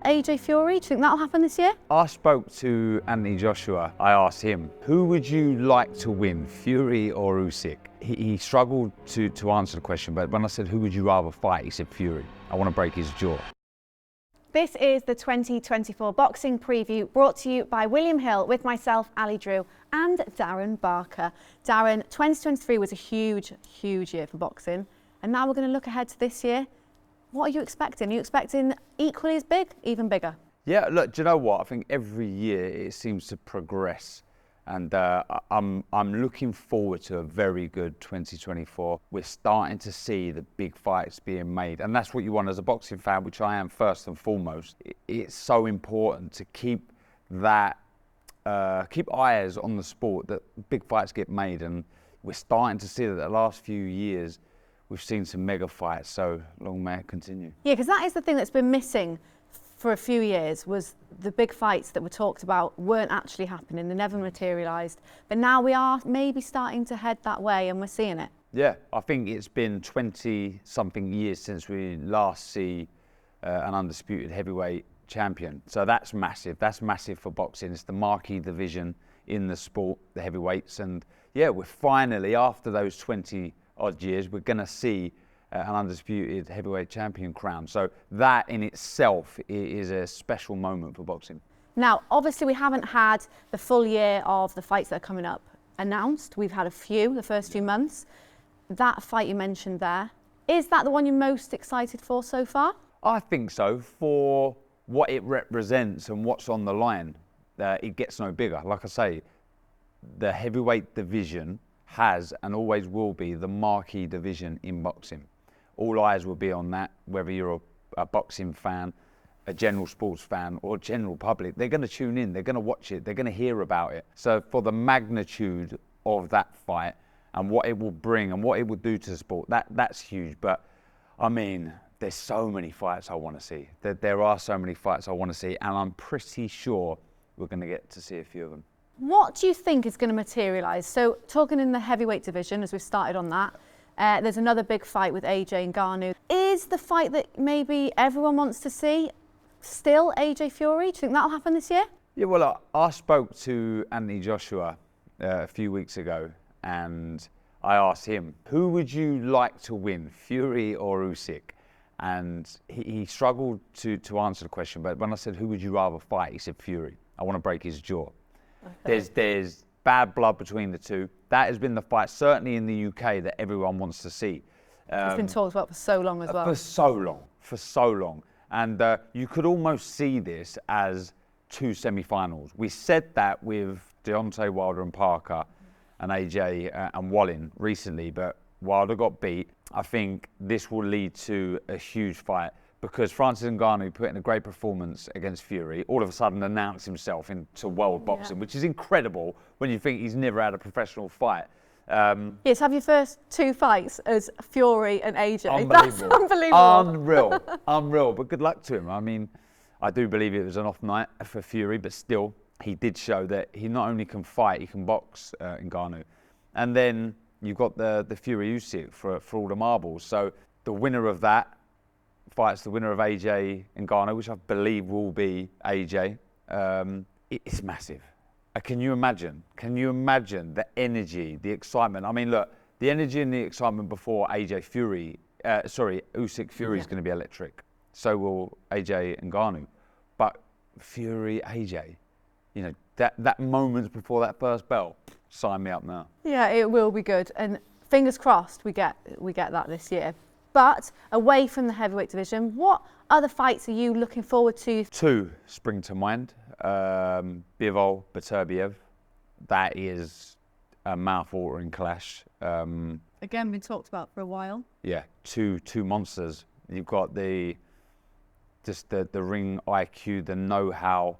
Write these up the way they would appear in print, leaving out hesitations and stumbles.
AJ Fury, do you think that'll happen this year? I spoke to Anthony Joshua. I asked him, who would you like to win, Fury or Usyk? He struggled to answer the question, but when I said, who would you rather fight, he said Fury. I want to break his jaw. This is the 2024 boxing preview brought to you by William Hill with myself, Ali Drew, and Darren Barker. Darren, 2023 was a huge year for boxing, and now we're going to look ahead to this year. What are you expecting? Are you expecting equally as big, even bigger? Yeah, look, do you know what? I think every year it seems to progress. And I'm looking forward to a very good 2024. We're starting to see the big fights being made. And that's what you want as a boxing fan, which I am first and foremost. It's so important to keep that, keep eyes on the sport, that big fights get made. And we're starting to see that the last few years, we've seen some mega fights, so long may it continue. Yeah, because that is the thing that's been missing for a few years, was the big fights that were talked about weren't actually happening, they never materialised. But now we are maybe starting to head that way and we're seeing it. Yeah, I think it's been 20-something years since we last see an undisputed heavyweight champion. So that's massive for boxing. It's the marquee division in the sport, the heavyweights. And yeah, we're finally, after those 20 odd years, we're going to see an undisputed heavyweight champion crown. So that in itself is a special moment for boxing. Now, obviously we haven't had the full year of the fights that are coming up announced. We've had a few the first few months. That fight you mentioned there, is that the one you're most excited for so far? I think so, for what it represents and what's on the line. It gets no bigger. Like I say, the heavyweight division has and always will be the marquee division in boxing. All eyes will be on that, whether you're a boxing fan, a general sports fan, or general public. They're going to tune in, they're going to watch it, they're going to hear about it. So for the magnitude of that fight and what it will bring and what it will do to the sport, that's huge. But I mean, there's so many fights I want to see. There are so many fights I want to see, and I'm pretty sure we're going to get to see a few of them. What do you think is going to materialise? So talking in the heavyweight division, as we've started on that, there's another big fight with AJ and Ngannou. Is the fight that maybe everyone wants to see still AJ Fury? Do you think that'll happen this year? Yeah, well, I spoke to Anthony Joshua a few weeks ago, and I asked him, who would you like to win, Fury or Usyk? And he struggled to answer the question, but when I said, who would you rather fight, he said Fury. I want to break his jaw. Okay. There's bad blood between the two. That has been the fight, certainly in the UK, that everyone wants to see. It's been talked about for so long as well. For so long. And you could almost see this as two semi-finals. We said that with Deontay Wilder and Parker and AJ and Wallin recently, but Wilder got beat. I think this will lead to a huge fight, because Francis Ngannou put in a great performance against Fury, all of a sudden announced himself into world boxing, which is incredible when you think he's never had a professional fight. Yes, have your first two fights as Fury and AJ. Unbelievable. That's unbelievable. Unreal, but good luck to him. I mean, I do believe it was an off night for Fury, but still, he did show that he not only can fight, he can box, Ngannou. And then you've got the Fury Usyk for all the marbles. So the winner of that fights the winner of AJ and Ngannou, which I believe will be AJ. It's massive. Can you imagine? Can you imagine the energy, the excitement? I mean, look, the energy and the excitement before Usyk Fury is going to be electric. So will AJ and Ngannou. But Fury, AJ, you know, that moment before that first bell, sign me up now. Yeah, it will be good, and fingers crossed we get that this year. But away from the heavyweight division, what other fights are you looking forward to? Two spring to mind. Bivol, Beterbiev. That is a mouth-watering clash. Again, been talked about for a while. Yeah, two monsters. You've got the ring IQ, the know-how,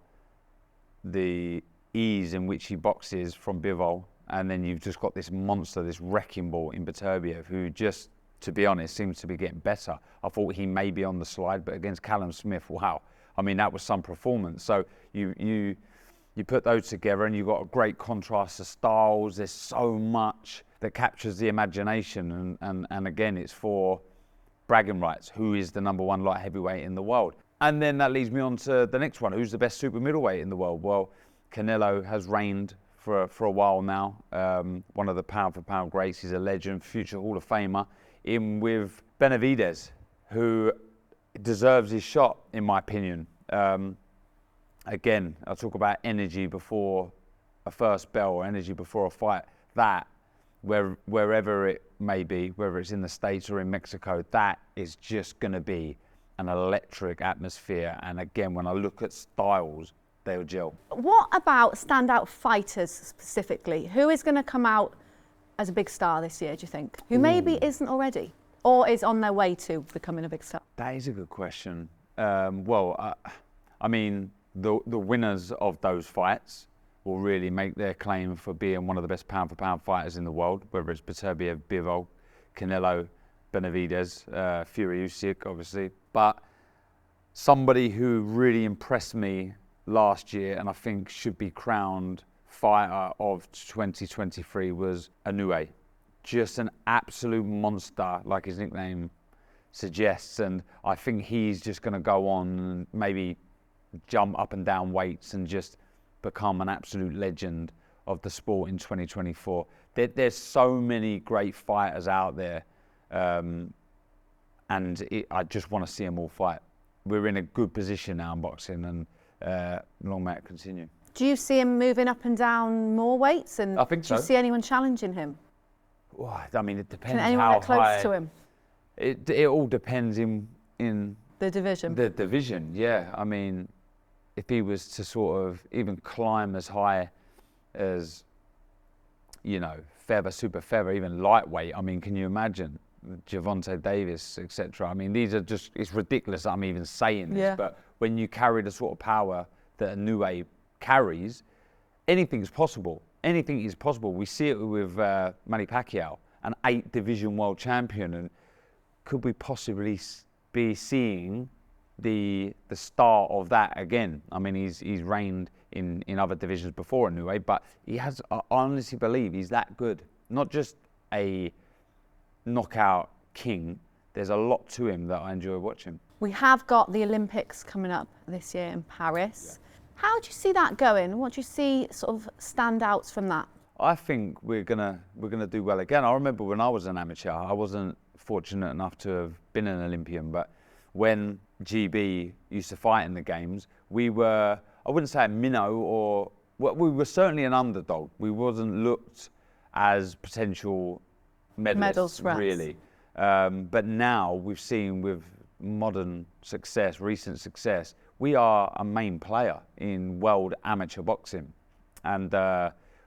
the ease in which he boxes from Bivol, and then you've just got this monster, this wrecking ball in Beterbiev, who just, to be honest, seems to be getting better. I thought he may be on the slide, but against Callum Smith, wow. I mean, that was some performance. So you put those together and you've got a great contrast of styles. There's so much that captures the imagination. And again, it's for bragging rights. Who is the #1 light heavyweight in the world? And then that leads me on to the next one. Who's the best super middleweight in the world? Well, Canelo has reigned for a while now. One of the pound for pound greats. He's a legend, future Hall of Famer. In with Benavidez, who deserves his shot, in my opinion. Again, I'll talk about energy before a first bell or energy before a fight. That, wherever it may be, whether it's in the States or in Mexico, that is just going to be an electric atmosphere. And again, when I look at styles, they'll gel. What about standout fighters specifically? Who is going to come out as a big star this year, do you think? Who maybe isn't already or is on their way to becoming a big star? That is a good question. I mean, the winners of those fights will really make their claim for being one of the best pound for pound fighters in the world, whether it's Beterbiev, Bivol, Canelo, Benavidez, Fury, Usyk, obviously. But somebody who really impressed me last year and I think should be crowned fighter of 2023 was Inoue. Just an absolute monster, like his nickname suggests, and I think he's just going to go on and maybe jump up and down weights and just become an absolute legend of the sport in 2024. There's so many great fighters out there, and I just want to see them all fight. We're in a good position now in boxing, and long may it continue. Do you see him moving up and down more weights? And I think so. Do you see anyone challenging him? Well, I mean, it depends Can anyone how get close high. to him? It all depends in The division. the division. Yeah, I mean, if he was to sort of even climb as high as, you know, feather, super feather, even lightweight. I mean, can you imagine Gervonta Davis, etc.? I mean, these are just, it's ridiculous that I'm even saying this, Yeah. but when you carry the sort of power that Inoue carries, anything's possible. Anything is possible. We see it with Manny Pacquiao, an 8 division world champion, and could we possibly be seeing the start of that again? I mean, he's reigned in other divisions before Inoue, but he has. I honestly believe he's that good. Not just a knockout king. There's a lot to him that I enjoy watching. We have got the Olympics coming up this year in Paris. Yeah. How do you see that going? What do you see sort of standouts from that? I think we're gonna do well again. I remember when I was an amateur, I wasn't fortunate enough to have been an Olympian, but when GB used to fight in the games, we were, I wouldn't say a minnow, or well, we were certainly an underdog. We wasn't looked as potential medalists really. But now we've seen with modern success, recent success, we are a main player in world amateur boxing. And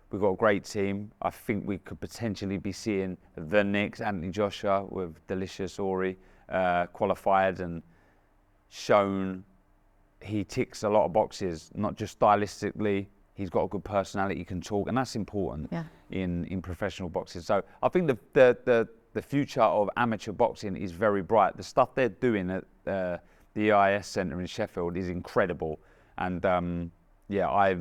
we've got a great team. I think we could potentially be seeing the next Anthony Joshua with Delicious Ori qualified and shown he ticks a lot of boxes, not just stylistically. He's got a good personality, he can talk, and that's important in professional boxing. So I think the future of amateur boxing is very bright. The stuff they're doing at the EIS Centre in Sheffield is incredible. And I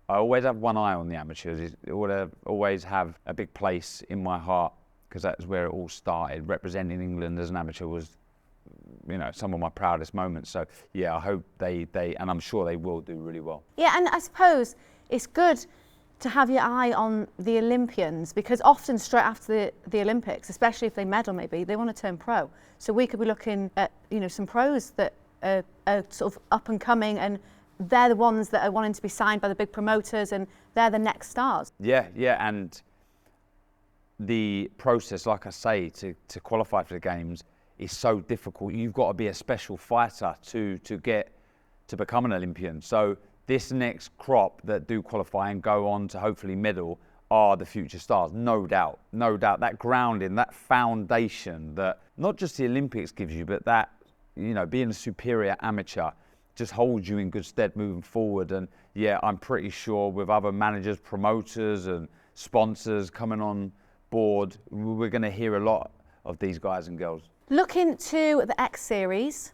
always have one eye on the amateurs. It would always have a big place in my heart because that's where it all started. Representing England as an amateur was, you know, some of my proudest moments. So yeah, I hope they and I'm sure they will do really well. Yeah, and I suppose it's good to have your eye on the Olympians because often straight after the Olympics, especially if they medal maybe, they want to turn pro. So we could be looking at, you know, some pros that are sort of up and coming, and they're the ones that are wanting to be signed by the big promoters, and they're the next stars. Yeah, and the process, like I say, to qualify for the games is so difficult. You've got to be a special fighter to get to become an Olympian. So this next crop that do qualify and go on to hopefully medal are the future stars, no doubt. That grounding, that foundation that not just the Olympics gives you, but that, you know, being a superior amateur just holds you in good stead moving forward. And yeah, I'm pretty sure with other managers, promoters and sponsors coming on board, we're going to hear a lot of these guys and girls. Looking to the X Series,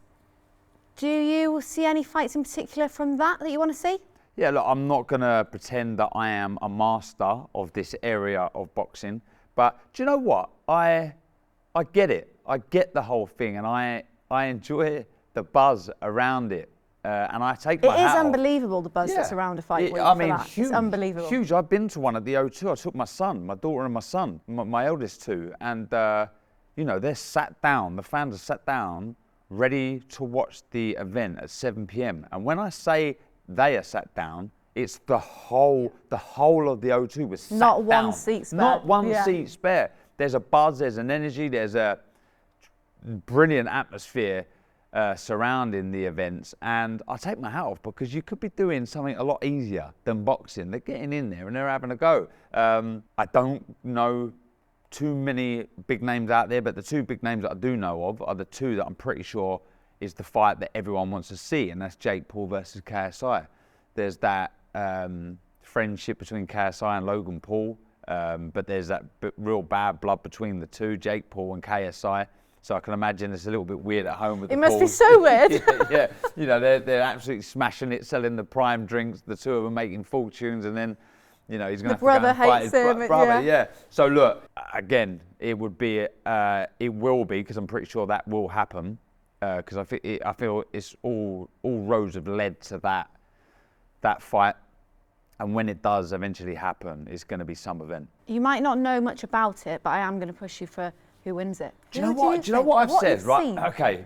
do you see any fights in particular from that you want to see? Yeah, look, I'm not going to pretend that I am a master of this area of boxing, but do you know what? I get it. I get the whole thing, and I enjoy the buzz around it. And I take my It is hat off. unbelievable, the buzz that's around a fight. Huge, it's unbelievable. Huge. I've been to one at the O2. I took my son, my daughter and my son, my eldest two, and they're sat down. The fans are sat down, ready to watch the event at 7 p.m. And when I say they are sat down, it's the whole of the O2 was sat down. Not one seat spare. Not one seat spare. There's a buzz, there's an energy, there's a brilliant atmosphere surrounding the events, and I take my hat off because you could be doing something a lot easier than boxing. They're getting in there and they're having a go. I don't know too many big names out there, but the two big names that I do know of are the two that I'm pretty sure is the fight that everyone wants to see, and that's Jake Paul versus KSI. There's that friendship between KSI and Logan Paul, but there's that real bad blood between the two, Jake Paul and KSI. So I can imagine it's a little bit weird at home with the Pauls. It must be so weird. Yeah. They're absolutely smashing it, selling the prime drinks. The two of them making fortunes, and then, he's going to have to go and fight his brother. Yeah. So look, again, it will be, because I'm pretty sure that will happen. Because I feel it's all roads have led to that fight, and when it does eventually happen, it's going to be some event. You might not know much about it, but I am going to push you for who wins it. Do you know what I've said? Right? Okay.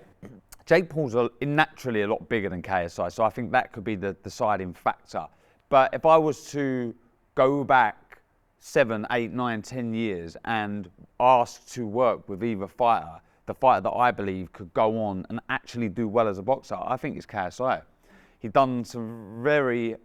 Jake Paul's naturally a lot bigger than KSI, so I think that could be the deciding factor. But if I was to go back 7, 8, 9, 10 years and ask to work with either fighter, the fighter that I believe could go on and actually do well as a boxer, I think it's KSI. He's done some very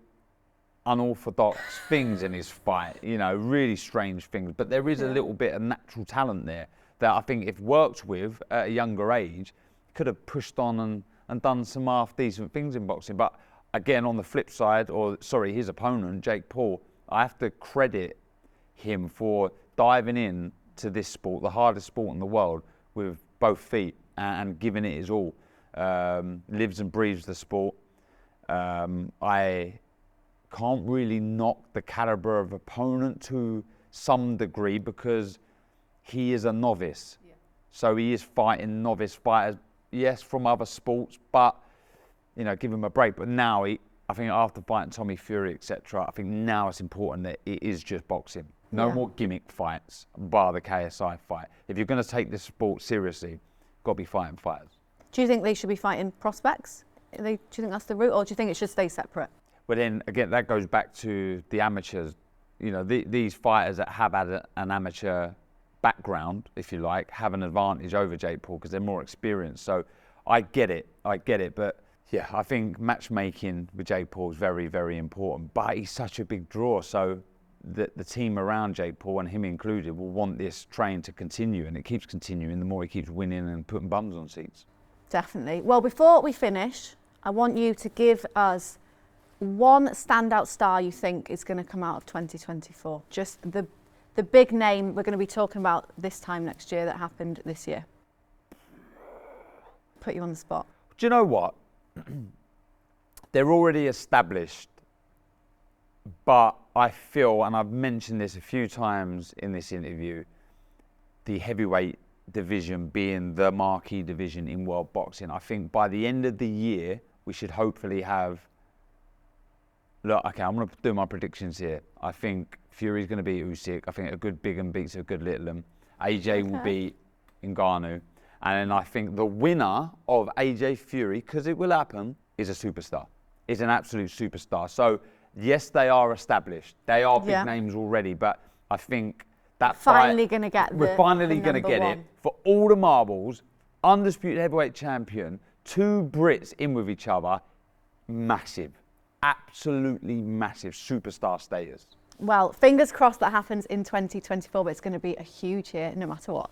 unorthodox things in his fight, really strange things, but there is a little bit of natural talent there that I think if worked with at a younger age, could have pushed on and done some half-decent things in boxing. But again, on the flip side, his opponent, Jake Paul, I have to credit him for diving in to this sport, the hardest sport in the world, with both feet and giving it his all. Lives and breathes the sport. I can't really knock the caliber of opponent to some degree because he is a novice. Yeah. So he is fighting novice fighters, yes, from other sports, but, give him a break. But now, I think after fighting Tommy Fury, etc., I think now it's important that it is just boxing. No more gimmick fights, bar the KSI fight. If you're going to take this sport seriously, got to be fighting fighters. Do you think they should be fighting prospects? Do you think that's the route, or do you think it should stay separate? But then, again, that goes back to the amateurs. These fighters that have had an amateur background, if you like, have an advantage over Jake Paul because they're more experienced. So I get it. But yeah, I think matchmaking with Jake Paul is very, very important. But he's such a big draw. So the team around Jake Paul, and him included, will want this train to continue. And it keeps continuing the more he keeps winning and putting bums on seats. Definitely. Well, before we finish, I want you to give us one standout star you think is going to come out of 2024. Just the big name we're going to be talking about this time next year that happened this year. Put you on the spot. Do you know what? They're already established, but I feel, and I've mentioned this a few times in this interview, the heavyweight division being the marquee division in world boxing. I think by the end of the year, we should hopefully have... Look, okay, I'm going to do my predictions here. I think Fury's going to beat Usyk. I think a good big beats a good little. AJ will beat Ngannou. And then I think the winner of AJ Fury, because it will happen, is a superstar. Is an absolute superstar. So, yes, they are established. They are big names already, but I think that finally going to get we're finally going to get it. For all the marbles, undisputed heavyweight champion, two Brits in with each other, massive. Absolutely massive superstar status. Well, fingers crossed that happens in 2024, but it's going to be a huge year no matter what.